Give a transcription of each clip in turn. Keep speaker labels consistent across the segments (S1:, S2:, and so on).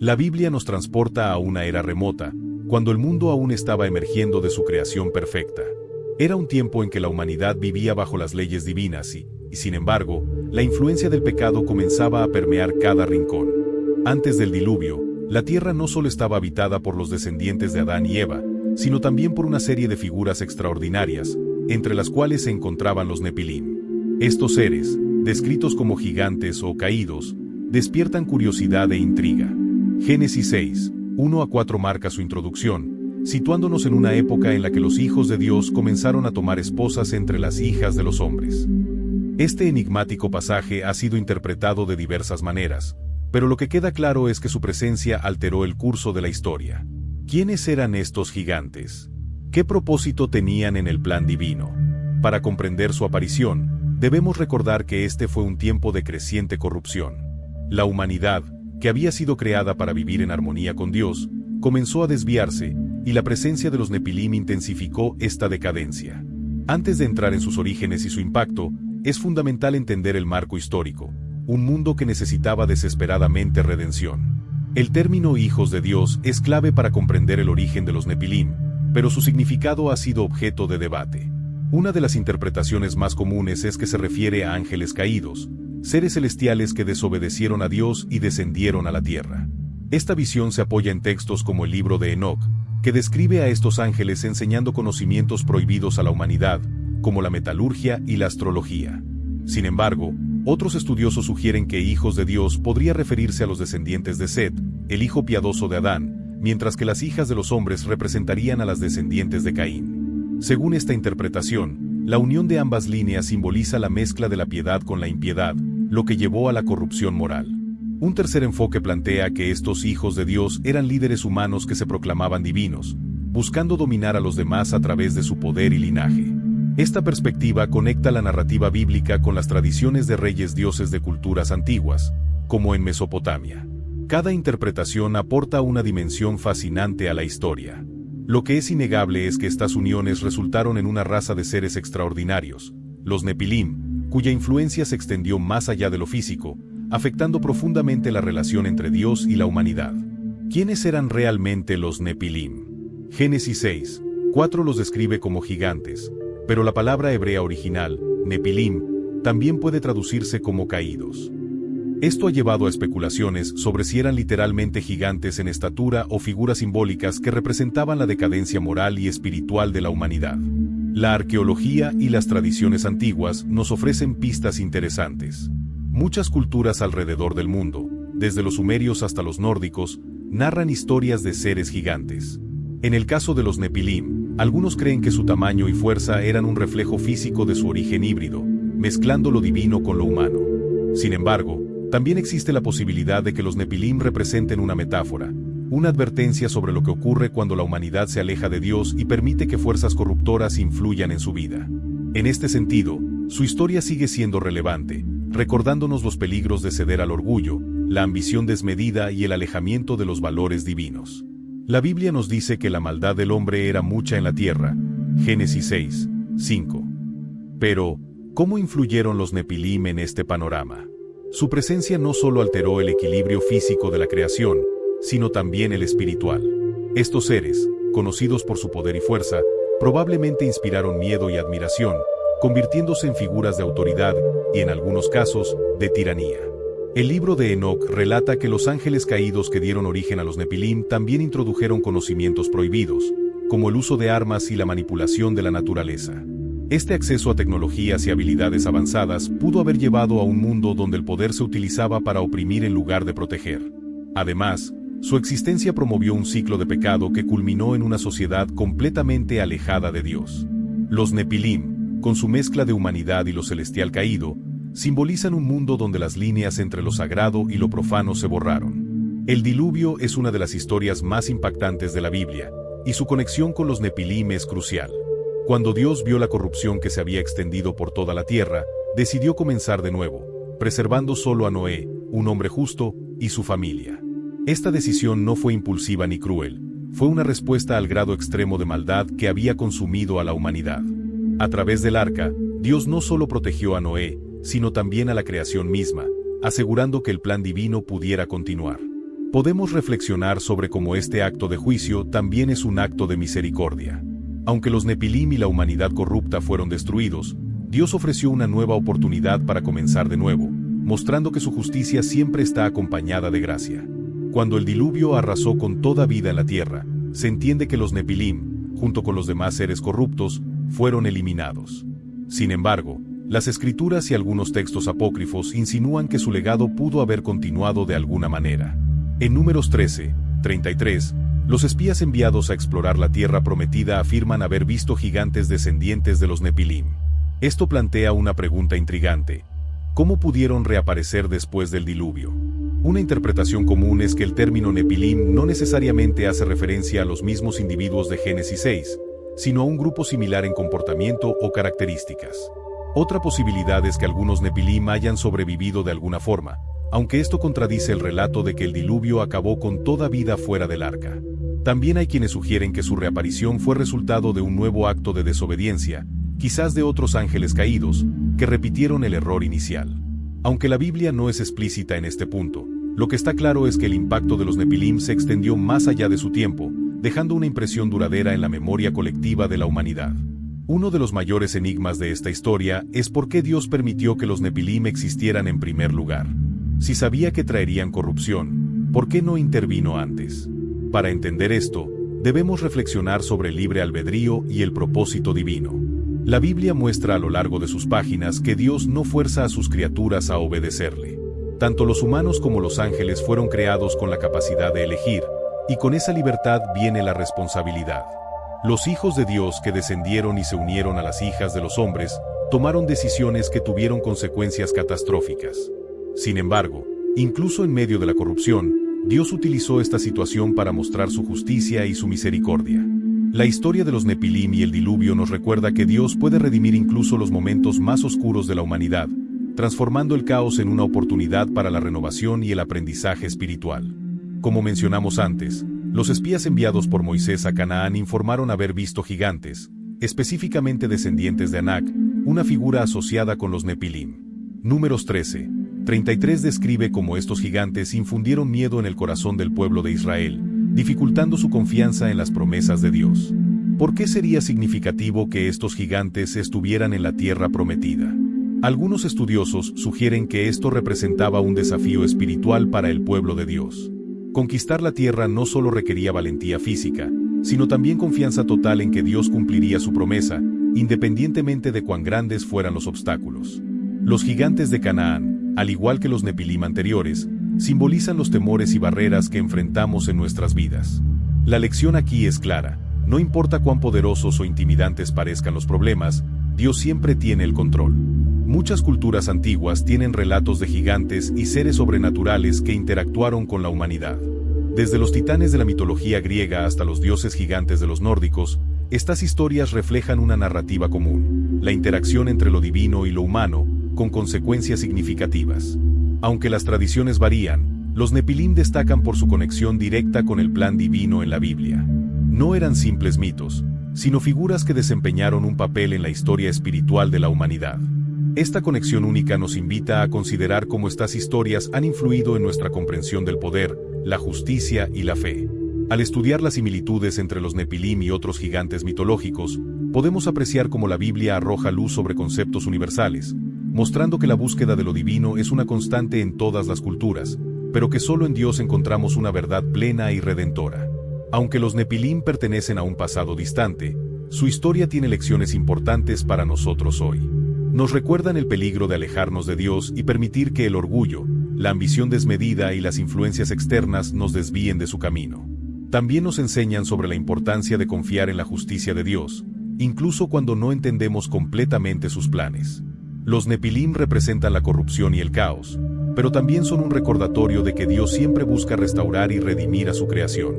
S1: La Biblia nos transporta a una era remota, cuando el mundo aún estaba emergiendo de su creación perfecta. Era un tiempo en que la humanidad vivía bajo las leyes divinas y, sin embargo, la influencia del pecado comenzaba a permear cada rincón. Antes del diluvio, la tierra no solo estaba habitada por los descendientes de Adán y Eva, sino también por una serie de figuras extraordinarias, entre las cuales se encontraban los Nepilim. Estos seres, descritos como gigantes o caídos, despiertan curiosidad e intriga. Génesis 6, 1-4 marca su introducción, situándonos en una época en la que los hijos de Dios comenzaron a tomar esposas entre las hijas de los hombres. Este enigmático pasaje ha sido interpretado de diversas maneras, pero lo que queda claro es que su presencia alteró el curso de la historia. ¿Quiénes eran estos gigantes? ¿Qué propósito tenían en el plan divino? Para comprender su aparición, debemos recordar que este fue un tiempo de creciente corrupción. La humanidad, que había sido creada para vivir en armonía con Dios, comenzó a desviarse, y la presencia de los Nepilim intensificó esta decadencia. Antes de entrar en sus orígenes y su impacto, es fundamental entender el marco histórico, un mundo que necesitaba desesperadamente redención. El término hijos de Dios es clave para comprender el origen de los Nepilim, pero su significado ha sido objeto de debate. Una de las interpretaciones más comunes es que se refiere a ángeles caídos, seres celestiales que desobedecieron a Dios y descendieron a la tierra. Esta visión se apoya en textos como el libro de Enoc, que describe a estos ángeles enseñando conocimientos prohibidos a la humanidad, como la metalurgia y la astrología. Sin embargo, otros estudiosos sugieren que hijos de Dios podría referirse a los descendientes de Set, el hijo piadoso de Adán, mientras que las hijas de los hombres representarían a las descendientes de Caín. Según esta interpretación, la unión de ambas líneas simboliza la mezcla de la piedad con la impiedad, lo que llevó a la corrupción moral. Un tercer enfoque plantea que estos hijos de Dios eran líderes humanos que se proclamaban divinos, buscando dominar a los demás a través de su poder y linaje. Esta perspectiva conecta la narrativa bíblica con las tradiciones de reyes dioses de culturas antiguas, como en Mesopotamia. Cada interpretación aporta una dimensión fascinante a la historia. Lo que es innegable es que estas uniones resultaron en una raza de seres extraordinarios, los Nepilim, cuya influencia se extendió más allá de lo físico, afectando profundamente la relación entre Dios y la humanidad. ¿Quiénes eran realmente los Nepilim? Génesis 6, 4 los describe como gigantes, pero la palabra hebrea original, Nepilim, también puede traducirse como caídos. Esto ha llevado a especulaciones sobre si eran literalmente gigantes en estatura o figuras simbólicas que representaban la decadencia moral y espiritual de la humanidad. La arqueología y las tradiciones antiguas nos ofrecen pistas interesantes. Muchas culturas alrededor del mundo, desde los sumerios hasta los nórdicos, narran historias de seres gigantes. En el caso de los Nepilim, algunos creen que su tamaño y fuerza eran un reflejo físico de su origen híbrido, mezclando lo divino con lo humano. Sin embargo, también existe la posibilidad de que los Nepilim representen una metáfora, una advertencia sobre lo que ocurre cuando la humanidad se aleja de Dios y permite que fuerzas corruptoras influyan en su vida. En este sentido, su historia sigue siendo relevante, recordándonos los peligros de ceder al orgullo, la ambición desmedida y el alejamiento de los valores divinos. La Biblia nos dice que la maldad del hombre era mucha en la tierra, Génesis 6, 5. Pero, ¿cómo influyeron los Nepilim en este panorama? Su presencia no solo alteró el equilibrio físico de la creación, sino también el espiritual. Estos seres, conocidos por su poder y fuerza, probablemente inspiraron miedo y admiración, convirtiéndose en figuras de autoridad y, en algunos casos, de tiranía. El libro de Enoc relata que los ángeles caídos que dieron origen a los Nepilim también introdujeron conocimientos prohibidos, como el uso de armas y la manipulación de la naturaleza. Este acceso a tecnologías y habilidades avanzadas pudo haber llevado a un mundo donde el poder se utilizaba para oprimir en lugar de proteger. Además, su existencia promovió un ciclo de pecado que culminó en una sociedad completamente alejada de Dios. Los Nepilim, con su mezcla de humanidad y lo celestial caído, simbolizan un mundo donde las líneas entre lo sagrado y lo profano se borraron. El diluvio es una de las historias más impactantes de la Biblia, y su conexión con los Nepilim es crucial. Cuando Dios vio la corrupción que se había extendido por toda la tierra, decidió comenzar de nuevo, preservando solo a Noé, un hombre justo, y su familia. Esta decisión no fue impulsiva ni cruel, fue una respuesta al grado extremo de maldad que había consumido a la humanidad. A través del arca, Dios no solo protegió a Noé, sino también a la creación misma, asegurando que el plan divino pudiera continuar. podemos reflexionar sobre cómo este acto de juicio también es un acto de misericordia. Aunque los Nepilim y la humanidad corrupta fueron destruidos, Dios ofreció una nueva oportunidad para comenzar de nuevo, mostrando que su justicia siempre está acompañada de gracia. Cuando el diluvio arrasó con toda vida en la tierra, se entiende que los Nepilim, junto con los demás seres corruptos, fueron eliminados. Sin embargo, las escrituras y algunos textos apócrifos insinúan que su legado pudo haber continuado de alguna manera. En Números 13:33, los espías enviados a explorar la tierra prometida afirman haber visto gigantes descendientes de los Nepilim. Esto plantea una pregunta intrigante: ¿cómo pudieron reaparecer después del diluvio? Una interpretación común es que el término Nepilim no necesariamente hace referencia a los mismos individuos de Génesis 6, sino a un grupo similar en comportamiento o características. Otra posibilidad es que algunos Nepilim hayan sobrevivido de alguna forma, aunque esto contradice el relato de que el diluvio acabó con toda vida fuera del arca. También hay quienes sugieren que su reaparición fue resultado de un nuevo acto de desobediencia, quizás de otros ángeles caídos, que repitieron el error inicial. Aunque la Biblia no es explícita en este punto, lo que está claro es que el impacto de los Nepilim se extendió más allá de su tiempo, dejando una impresión duradera en la memoria colectiva de la humanidad. Uno de los mayores enigmas de esta historia es por qué Dios permitió que los Nepilim existieran en primer lugar. Si sabía que traerían corrupción, ¿por qué no intervino antes? Para entender esto, debemos reflexionar sobre el libre albedrío y el propósito divino. La Biblia muestra a lo largo de sus páginas que Dios no fuerza a sus criaturas a obedecerle. Tanto los humanos como los ángeles fueron creados con la capacidad de elegir, y con esa libertad viene la responsabilidad. Los hijos de Dios que descendieron y se unieron a las hijas de los hombres, tomaron decisiones que tuvieron consecuencias catastróficas. Sin embargo, incluso en medio de la corrupción, Dios utilizó esta situación para mostrar su justicia y su misericordia. La historia de los Nepilim y el diluvio nos recuerda que Dios puede redimir incluso los momentos más oscuros de la humanidad, transformando el caos en una oportunidad para la renovación y el aprendizaje espiritual. Como mencionamos antes, los espías enviados por Moisés a Canaán informaron haber visto gigantes, específicamente descendientes de Anak, una figura asociada con los Nepilim. Números 13:33 describe cómo estos gigantes infundieron miedo en el corazón del pueblo de Israel, dificultando su confianza en las promesas de Dios. ¿Por qué sería significativo que estos gigantes estuvieran en la tierra prometida? Algunos estudiosos sugieren que esto representaba un desafío espiritual para el pueblo de Dios. Conquistar la tierra no solo requería valentía física, sino también confianza total en que Dios cumpliría su promesa, independientemente de cuán grandes fueran los obstáculos. Los gigantes de Canaán, al igual que los Nepilim anteriores, simbolizan los temores y barreras que enfrentamos en nuestras vidas. La lección aquí es clara: no importa cuán poderosos o intimidantes parezcan los problemas, Dios siempre tiene el control. Muchas culturas antiguas tienen relatos de gigantes y seres sobrenaturales que interactuaron con la humanidad. Desde los titanes de la mitología griega hasta los dioses gigantes de los nórdicos, estas historias reflejan una narrativa común: la interacción entre lo divino y lo humano, con consecuencias significativas. Aunque las tradiciones varían, los Nepilim destacan por su conexión directa con el plan divino en la Biblia. No eran simples mitos, sino figuras que desempeñaron un papel en la historia espiritual de la humanidad. Esta conexión única nos invita a considerar cómo estas historias han influido en nuestra comprensión del poder, la justicia y la fe. Al estudiar las similitudes entre los Nepilim y otros gigantes mitológicos, podemos apreciar cómo la Biblia arroja luz sobre conceptos universales, mostrando que la búsqueda de lo divino es una constante en todas las culturas, pero que solo en Dios encontramos una verdad plena y redentora. Aunque los Nepilim pertenecen a un pasado distante, su historia tiene lecciones importantes para nosotros hoy. Nos recuerdan el peligro de alejarnos de Dios y permitir que el orgullo, la ambición desmedida y las influencias externas nos desvíen de su camino. También nos enseñan sobre la importancia de confiar en la justicia de Dios, incluso cuando no entendemos completamente sus planes. Los Nepilim representan la corrupción y el caos, pero también son un recordatorio de que Dios siempre busca restaurar y redimir a su creación.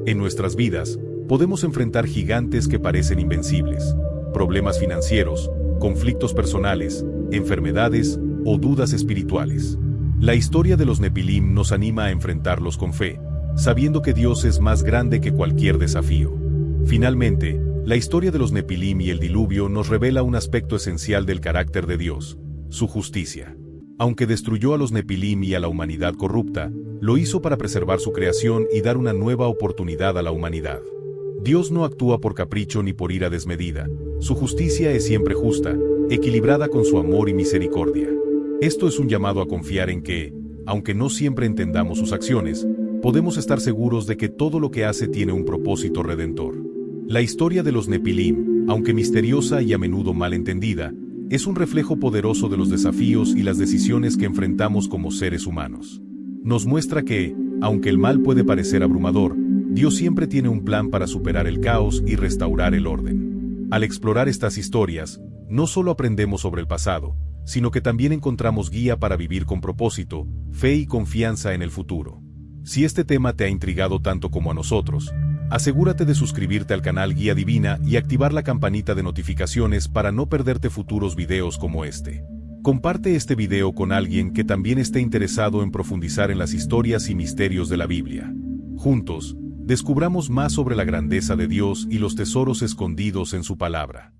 S1: En nuestras vidas, podemos enfrentar gigantes que parecen invencibles, problemas financieros, conflictos personales, enfermedades o dudas espirituales. La historia de los Nepilim nos anima a enfrentarlos con fe, sabiendo que Dios es más grande que cualquier desafío. Finalmente, la historia de los Nepilim y el diluvio nos revela un aspecto esencial del carácter de Dios: su justicia. Aunque destruyó a los Nepilim y a la humanidad corrupta, lo hizo para preservar su creación y dar una nueva oportunidad a la humanidad. Dios no actúa por capricho ni por ira desmedida. Su justicia es siempre justa, equilibrada con su amor y misericordia. Esto es un llamado a confiar en que, aunque no siempre entendamos sus acciones, podemos estar seguros de que todo lo que hace tiene un propósito redentor. La historia de los Nepilim, aunque misteriosa y a menudo mal entendida, es un reflejo poderoso de los desafíos y las decisiones que enfrentamos como seres humanos. Nos muestra que, aunque el mal puede parecer abrumador, Dios siempre tiene un plan para superar el caos y restaurar el orden. Al explorar estas historias, no solo aprendemos sobre el pasado, sino que también encontramos guía para vivir con propósito, fe y confianza en el futuro. Si este tema te ha intrigado tanto como a nosotros, asegúrate de suscribirte al canal Guía Divina y activar la campanita de notificaciones para no perderte futuros videos como este. Comparte este video con alguien que también esté interesado en profundizar en las historias y misterios de la Biblia. Juntos, descubramos más sobre la grandeza de Dios y los tesoros escondidos en su palabra.